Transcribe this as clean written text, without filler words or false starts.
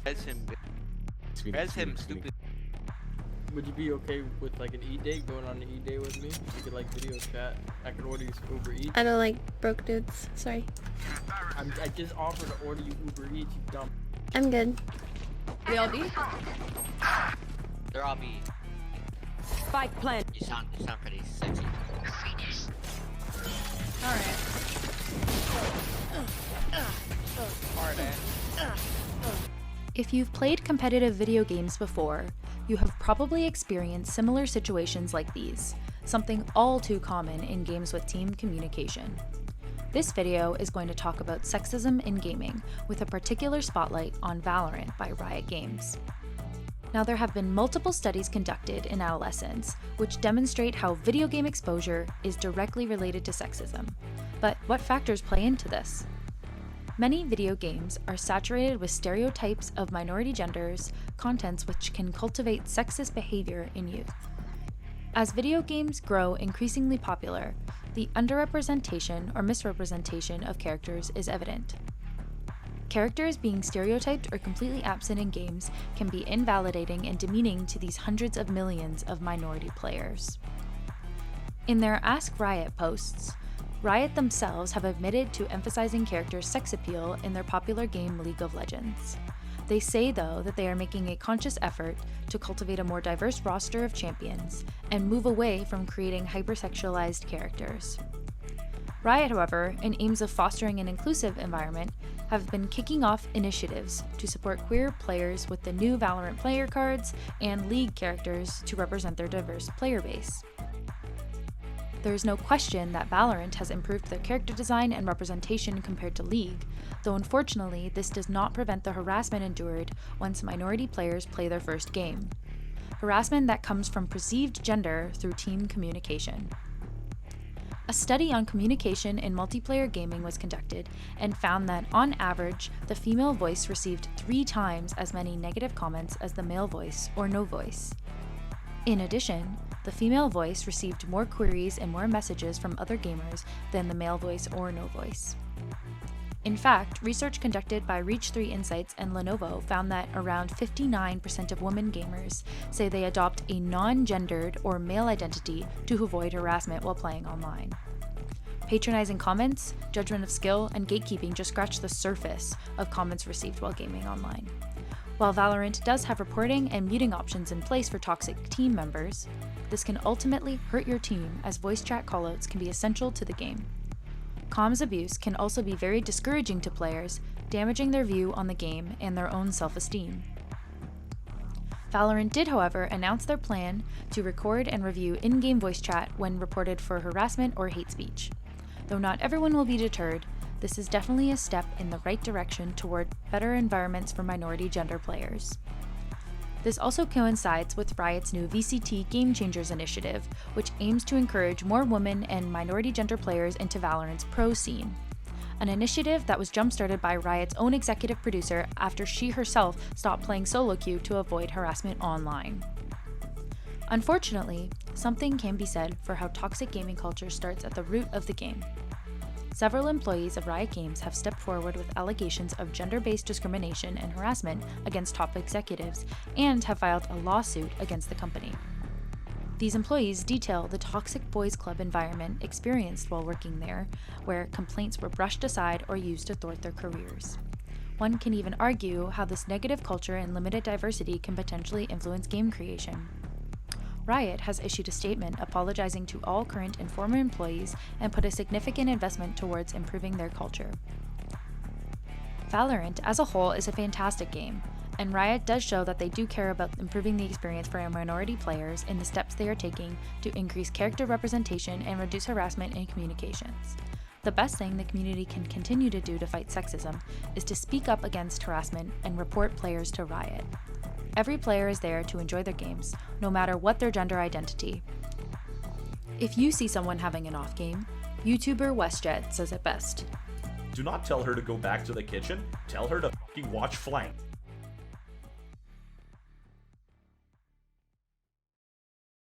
Res him. Res him, stupid. Would you be okay with like an e-date, going on an e-date with me? You could like video chat. I could order you Uber Eats. I don't like broke dudes. Sorry. I just offered to order you Uber Eats, you dumb. I'm good. They all B? They're all B. Spike plant. You sound pretty sexy. Alright. Hard ass. If you've played competitive video games before, you have probably experienced similar situations like these, something all too common in games with team communication. This video is going to talk about sexism in gaming, with a particular spotlight on Valorant by Riot Games. Now, there have been multiple studies conducted in adolescents which demonstrate how video game exposure is directly related to sexism. But what factors play into this? Many video games are saturated with stereotypes of minority genders, contents which can cultivate sexist behavior in youth. As video games grow increasingly popular, the underrepresentation or misrepresentation of characters is evident. Characters being stereotyped or completely absent in games can be invalidating and demeaning to these hundreds of millions of minority players. In their Ask Riot posts, Riot themselves have admitted to emphasizing characters' sex appeal in their popular game League of Legends. They say, though, that they are making a conscious effort to cultivate a more diverse roster of champions and move away from creating hypersexualized characters. Riot, however, in aims of fostering an inclusive environment, have been kicking off initiatives to support queer players with the new Valorant player cards and League characters to represent their diverse player base. There is no question that Valorant has improved their character design and representation compared to League, though unfortunately this does not prevent the harassment endured once minority players play their first game. Harassment that comes from perceived gender through team communication. A study on communication in multiplayer gaming was conducted and found that, on average, the female voice received 3 times as many negative comments as the male voice or no voice. In addition, the female voice received more queries and more messages from other gamers than the male voice or no voice. In fact, research conducted by Reach3 Insights and Lenovo found that around 59% of women gamers say they adopt a non-gendered or male identity to avoid harassment while playing online. Patronizing comments, judgment of skill, and gatekeeping just scratch the surface of comments received while gaming online. While Valorant does have reporting and muting options in place for toxic team members, this can ultimately hurt your team as voice chat callouts can be essential to the game. Comms abuse can also be very discouraging to players, damaging their view on the game and their own self-esteem. Valorant did, however, announce their plan to record and review in-game voice chat when reported for harassment or hate speech. Though not everyone will be deterred, this is definitely a step in the right direction toward better environments for minority gender players. This also coincides with Riot's new VCT Game Changers initiative, which aims to encourage more women and minority gender players into Valorant's pro scene. An initiative that was jump-started by Riot's own executive producer after she herself stopped playing solo queue to avoid harassment online. Unfortunately, something can be said for how toxic gaming culture starts at the root of the game. Several employees of Riot Games have stepped forward with allegations of gender-based discrimination and harassment against top executives and have filed a lawsuit against the company. These employees detail the toxic boys' club environment experienced while working there, where complaints were brushed aside or used to thwart their careers. One can even argue how this negative culture and limited diversity can potentially influence game creation. Riot has issued a statement apologizing to all current and former employees and put a significant investment towards improving their culture. Valorant as a whole is a fantastic game, and Riot does show that they do care about improving the experience for our minority players in the steps they are taking to increase character representation and reduce harassment in communications. The best thing the community can continue to do to fight sexism is to speak up against harassment and report players to Riot. Every player is there to enjoy their games, no matter what their gender identity. If you see someone having an off game, YouTuber WestJet says it best. Do not tell her to go back to the kitchen, tell her to f***ing watch Flank.